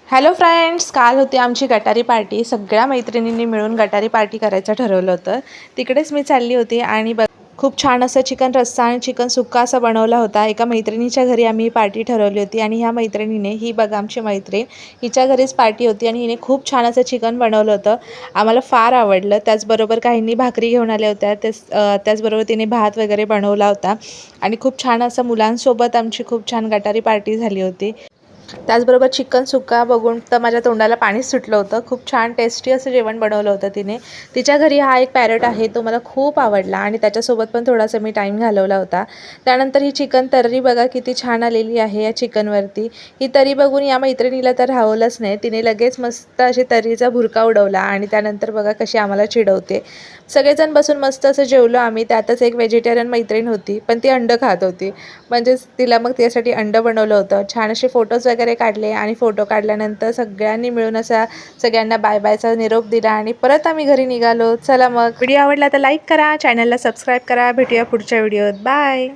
Hello friends, काल होती आमची गटारी पार्टी. सगळ्या मैत्रिणींनी मिळून गटारी पार्टी करायचं ठरवलं होतं. तिकडेच मी चालली होती आणि खूप छान असं चिकन रस्सा आणि चिकन सुक्का असा बनवला होता. एका मैत्रिणीच्या घरी आम्ही पार्टी ठरवली होती आणि ह्या मैत्रिणीने, ही बघा आमची मैत्रीण, हिच्या घरीच पार्टी होती आणि हिने खूप छान असं चिकन बनवलं होतं. आम्हाला फार आवडलं. त्याचबरोबर काहींनी भाकरी घेऊन आल्या होत्या. त्याचबरोबर तिने भात वगैरे बनवला होता आणि खूप छान असं मुलांसोबत आमची खूप छान गटारी पार्टी झाली होती. त्याचबरोबर चिकन सुक्का बघून तर माझ्या तोंडाला पाणीच सुटलं होतं. खूप छान टेस्टी असं जेवण बनवलं होतं तिने. तिच्या घरी हा एक पॅरट आहे, तो मला खूप आवडला आणि त्याच्यासोबत पण थोडासा मी टाईम घालवला होता. त्यानंतर ही चिकन तर्री बघा किती छान आलेली आहे या चिकनवरती. ही तर्री बघून या मैत्रिणीला तर राहवलंच नाही. तिने लगेच मस्त अशी तर्रीचा भुरका उडवला आणि त्यानंतर बघा कशी आम्हाला चिडवते. सगळेजण बसून मस्त असं जेवलो आम्ही. त्यातच एक व्हेजिटेरियन मैत्रीण होती, पण ती अंडं खात होती. म्हणजेच तिला मग त्यासाठी अंडं बनवलं होतं. छान असे फोटोज वगैरे काढले आणि फोटो काढल्यानंतर सगळ्यांनी मिळून असा सगळ्यांना बाय बायचा निरोप दिला आणि परत आम्ही घरी निघालो. चला मग व्हिडिओ आवडला तर लाईक करा, चॅनलला सबस्क्राईब करा. भेटूया पुढच्या व्हिडिओत. बाय.